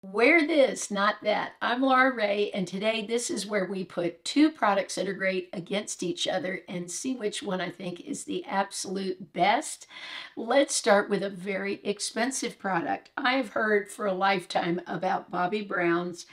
Wear this, not that. I'm Laura Ray, and today this is where we put two products that are great against each other and see which one I think is the absolute best. Let's start with a very expensive product. I've heard for a lifetime about Bobbi Brown's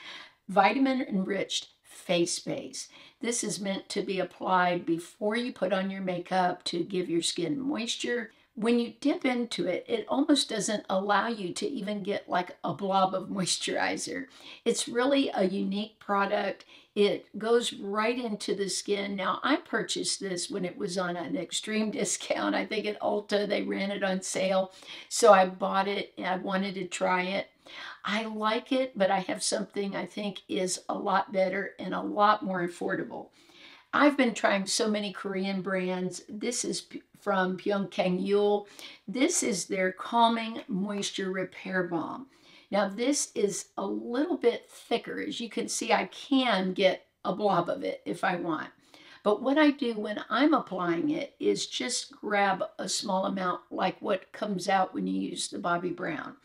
Vitamin Enriched Face Base. This is meant to be applied before you put on your makeup to give your skin moisture. When you dip into it, it almost doesn't allow you to even get like a blob of moisturizer. It's really a unique product. It goes right into the skin. Now, I purchased this when it was on an extreme discount. I think at Ulta, they ran it on sale. So I bought it and I wanted to try it. I like it, but I have something I think is a lot better and a lot more affordable. I've been trying so many Korean brands. This is from Pyunkang Yul. This is their Calming Moisture Repair Balm. Now this is a little bit thicker. As you can see, I can get a blob of it if I want. But what I do when I'm applying it is just grab a small amount like what comes out when you use the Bobbi Brown.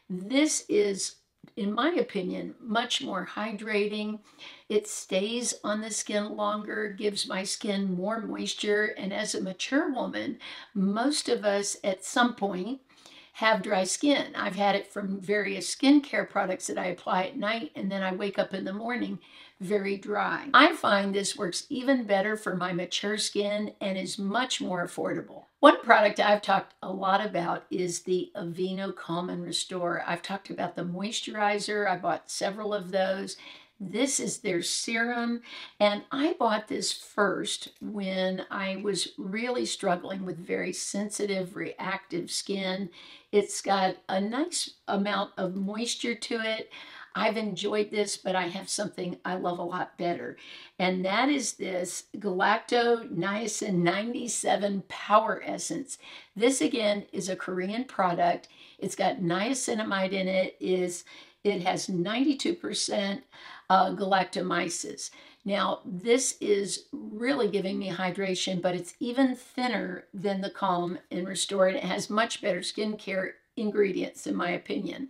This is, in my opinion, much more hydrating. It stays on the skin longer, gives my skin more moisture, and as a mature woman, most of us at some point have dry skin. I've had it from various skincare products that I apply at night, and then I wake up in the morning very dry. I find this works even better for my mature skin and is much more affordable. One product I've talked a lot about is the Aveeno Calm and Restore. I've talked about the moisturizer. I bought several of those. This is their serum, and I bought this first when I was really struggling with very sensitive, reactive skin. It's got a nice amount of moisture to it. I've enjoyed this, but I have something I love a lot better, and that is this Galactoniacin 97 Power Essence. This, again, is a Korean product. It's got niacinamide in it. It has 92% galactomyces. Now, this is really giving me hydration, but it's even thinner than the Calm and Restore, and it has much better skincare ingredients, in my opinion.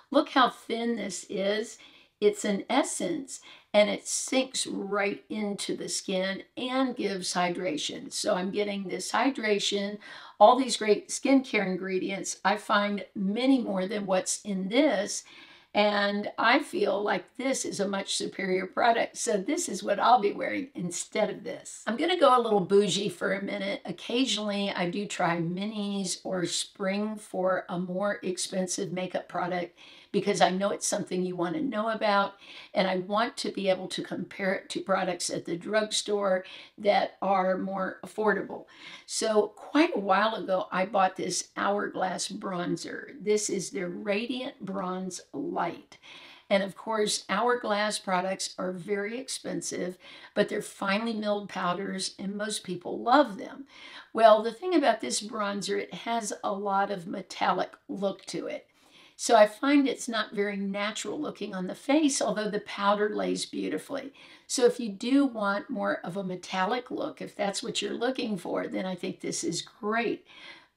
Look how thin this is. It's an essence, and it sinks right into the skin and gives hydration. So I'm getting this hydration, all these great skincare ingredients. I find many more than what's in this, and I feel like this is a much superior product. So this is what I'll be wearing instead of this. I'm going to go a little bougie for a minute. Occasionally, I do try minis or spring for a more expensive makeup product because I know it's something you want to know about, and I want to be able to compare it to products at the drugstore that are more affordable. So quite a while ago, I bought this Hourglass bronzer. This is their Radiant Bronze Light. And of course, Hourglass products are very expensive, but they're finely milled powders, and most people love them. Well, the thing about this bronzer, it has a lot of metallic look to it. So I find it's not very natural looking on the face, although the powder lays beautifully. So if you do want more of a metallic look, if that's what you're looking for, then I think this is great.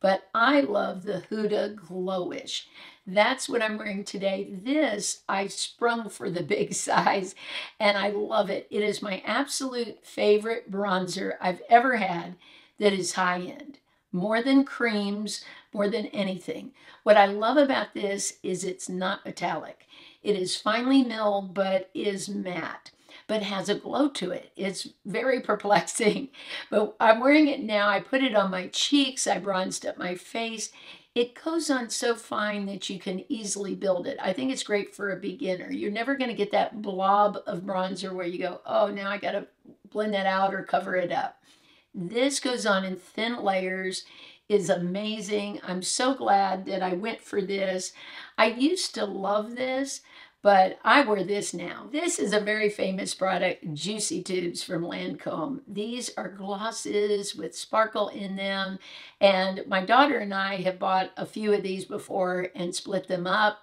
But I love the Huda Glowish. That's what I'm wearing today. This, I sprung for the big size, and I love it. It is my absolute favorite bronzer I've ever had that is high-end. More than creams, more than anything. What I love about this is it's not metallic. It is finely milled, but is matte, but has a glow to it. It's very perplexing, but I'm wearing it now. I put it on my cheeks. I bronzed up my face. It goes on so fine that you can easily build it. I think it's great for a beginner. You're never going to get that blob of bronzer where you go, oh, now I got to blend that out or cover it up. This goes on in thin layers, is amazing. I'm so glad that I went for this. I used to love this, but I wear this now. This is a very famous product, Juicy Tubes from Lancome. These are glosses with sparkle in them, and my daughter and I have bought a few of these before and split them up.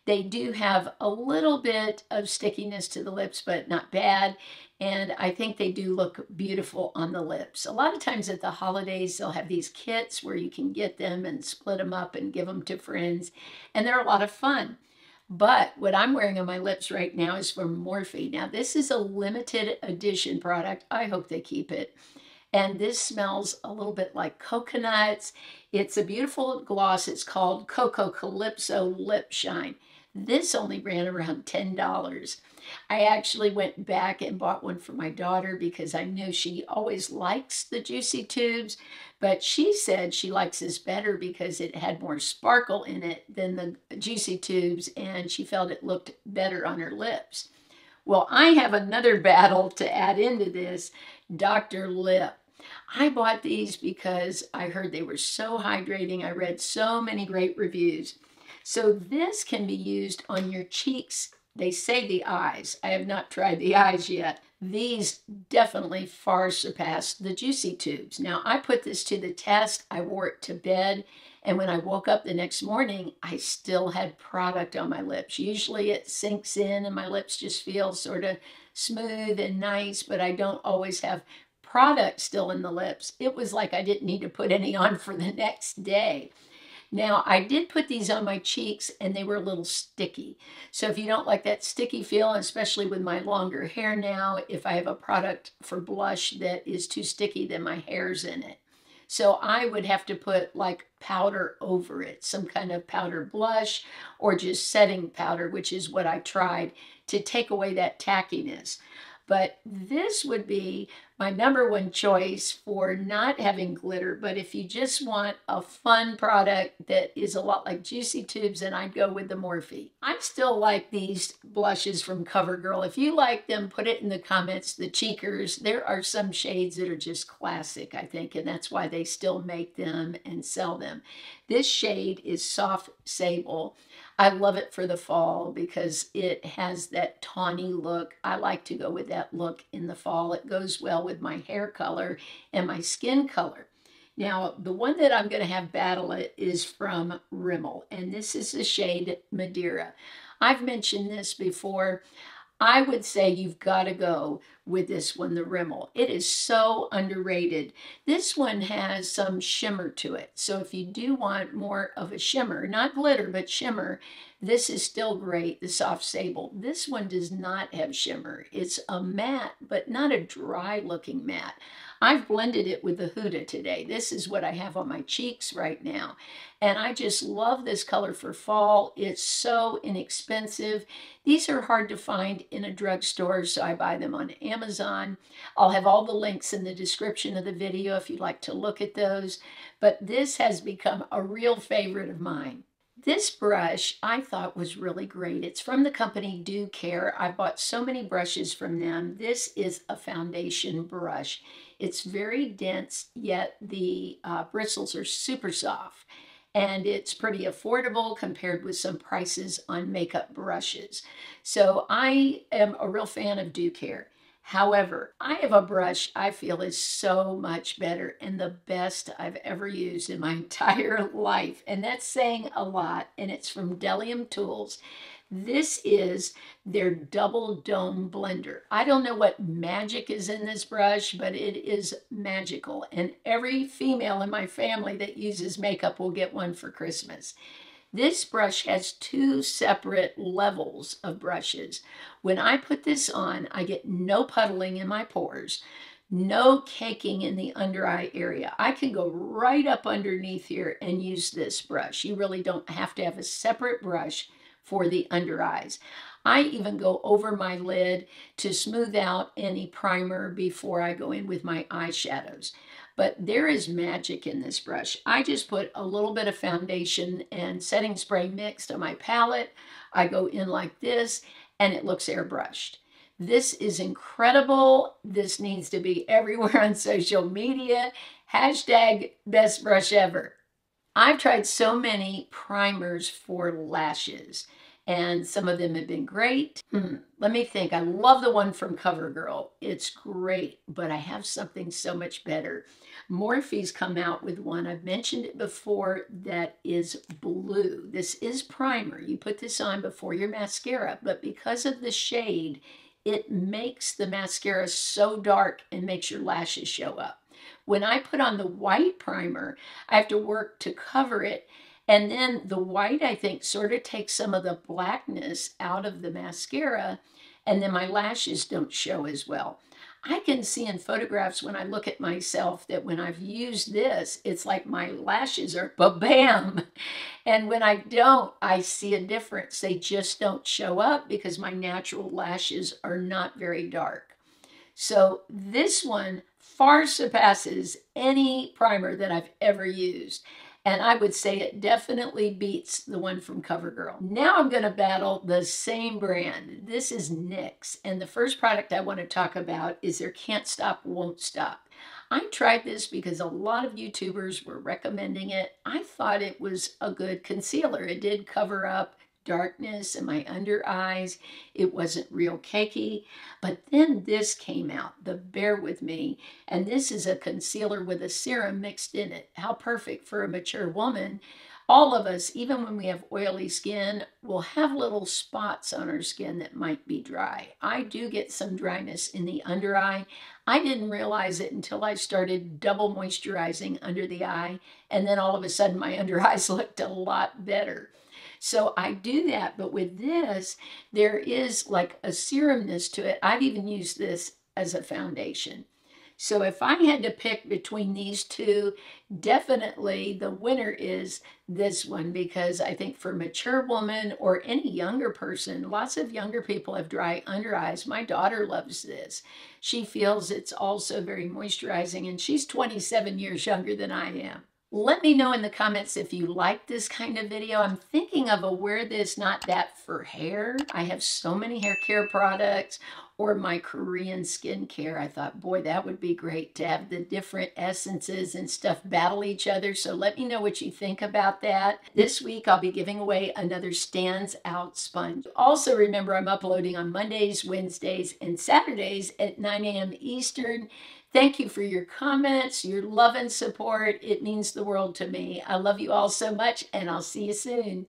They do have a little bit of stickiness to the lips, but not bad. And I think they do look beautiful on the lips. A lot of times at the holidays, they'll have these kits where you can get them and split them up and give them to friends. And they're a lot of fun. But what I'm wearing on my lips right now is from Morphe. Now, this is a limited edition product. I hope they keep it. And this smells a little bit like coconuts. It's a beautiful gloss. It's called Coco Calypso Lip Shine. This only ran around $10. I actually went back and bought one for my daughter because I know she always likes the Juicy Tubes, but she said she likes this better because it had more sparkle in it than the Juicy Tubes, and she felt it looked better on her lips. Well, I have another battle to add into this, Dr. Lipp. I bought these because I heard they were so hydrating. I read so many great reviews. So this can be used on your cheeks. They say the eyes. I have not tried the eyes yet. These definitely far surpass the Juicy Tubes. Now, I put this to the test. I wore it to bed. And when I woke up the next morning, I still had product on my lips. Usually it sinks in and my lips just feel sort of smooth and nice, but I don't always have product still in the lips. It was like I didn't need to put any on for the next day. Now, I did put these on my cheeks and they were a little sticky. So if you don't like that sticky feel, especially with my longer hair now, if I have a product for blush that is too sticky, then my hair's in it. So I would have to put like powder over it, some kind of powder blush or just setting powder, which is what I tried to take away that tackiness. But this would be my #1 choice for not having glitter. But if you just want a fun product that is a lot like Juicy Tubes, then I'd go with the Morphe. I still like these blushes from CoverGirl. If you like them, put it in the comments. The cheekers, there are some shades that are just classic, I think, and that's why they still make them and sell them. This shade is Soft Sable. I love it for the fall because it has that tawny look. I like to go with that look in the fall. It goes well with my hair color and my skin color. Now, the one that I'm going to have battle it is from Rimmel, and this is the shade Madeira. I've mentioned this before. I would say you've got to go with this one, the Rimmel. It is so underrated. This one has some shimmer to it. So if you do want more of a shimmer, not glitter, but shimmer, this is still great, the Soft Sable. This one does not have shimmer. It's a matte, but not a dry looking matte. I've blended it with the Huda today. This is what I have on my cheeks right now. And I just love this color for fall. It's so inexpensive. These are hard to find in a drugstore, so I buy them on Amazon. I'll have all the links in the description of the video if you'd like to look at those. But this has become a real favorite of mine. This brush I thought was really great. It's from the company DuCare. I bought so many brushes from them. This is a foundation brush. It's very dense, yet the bristles are super soft. And it's pretty affordable compared with some prices on makeup brushes. So I am a real fan of DuCare. However, I have a brush I feel is so much better and the best I've ever used in my entire life. And that's saying a lot. And it's from Bdellium Tools. This is their double dome blender. I don't know what magic is in this brush, but it is magical. And every female in my family that uses makeup will get one for Christmas. This brush has 2 separate levels of brushes. When I put this on, I get no puddling in my pores, no caking in the under eye area. I can go right up underneath here and use this brush. You really don't have to have a separate brush for the under eyes. I even go over my lid to smooth out any primer before I go in with my eyeshadows. But there is magic in this brush. I just put a little bit of foundation and setting spray mixed on my palette. I go in like this and it looks airbrushed. This is incredible. This needs to be everywhere on social media. Hashtag best brush ever. I've tried so many primers for lashes, and some of them have been great. Let me think. I love the one from CoverGirl. It's great, but I have something so much better. Morphe's come out with one. I've mentioned it before that is blue. This is primer. You put this on before your mascara, but because of the shade, it makes the mascara so dark and makes your lashes show up. When I put on the white primer, I have to work to cover it, And then the white, I think, sort of takes some of the blackness out of the mascara, and then my lashes don't show as well. I can see in photographs when I look at myself that when I've used this, it's like my lashes are ba-bam. And when I don't, I see a difference. They just don't show up because my natural lashes are not very dark. So this one far surpasses any primer that I've ever used. And I would say it definitely beats the one from CoverGirl. Now I'm going to battle the same brand. This is NYX. And the first product I want to talk about is their Can't Stop, Won't Stop. I tried this because a lot of YouTubers were recommending it. I thought it was a good concealer. It did cover up darkness in my under eyes. It wasn't real cakey. But then this came out, the Bear With Me, and this is a concealer with a serum mixed in it. How perfect for a mature woman. All of us, even when we have oily skin, will have little spots on our skin that might be dry. I do get some dryness in the under eye. I didn't realize it until I started double moisturizing under the eye, and then all of a sudden my under eyes looked a lot better. So I do that, but with this, there is like a serumness to it. I've even used this as a foundation. So if I had to pick between these two, definitely the winner is this one, because I think for a mature woman or any younger person, lots of younger people have dry under eyes. My daughter loves this. She feels it's also very moisturizing, and she's 27 years younger than I am. Let me know in the comments if you like this kind of video. I'm thinking of a wear this, not that for hair. I have so many hair care products, or my Korean skincare. I thought, boy, that would be great to have the different essences and stuff battle each other. So let me know what you think about that. This week, I'll be giving away another Stands Out sponge. Also, remember, I'm uploading on Mondays, Wednesdays, and Saturdays at 9 a.m. Eastern. Thank you for your comments, your love and support. It means the world to me. I love you all so much, and I'll see you soon.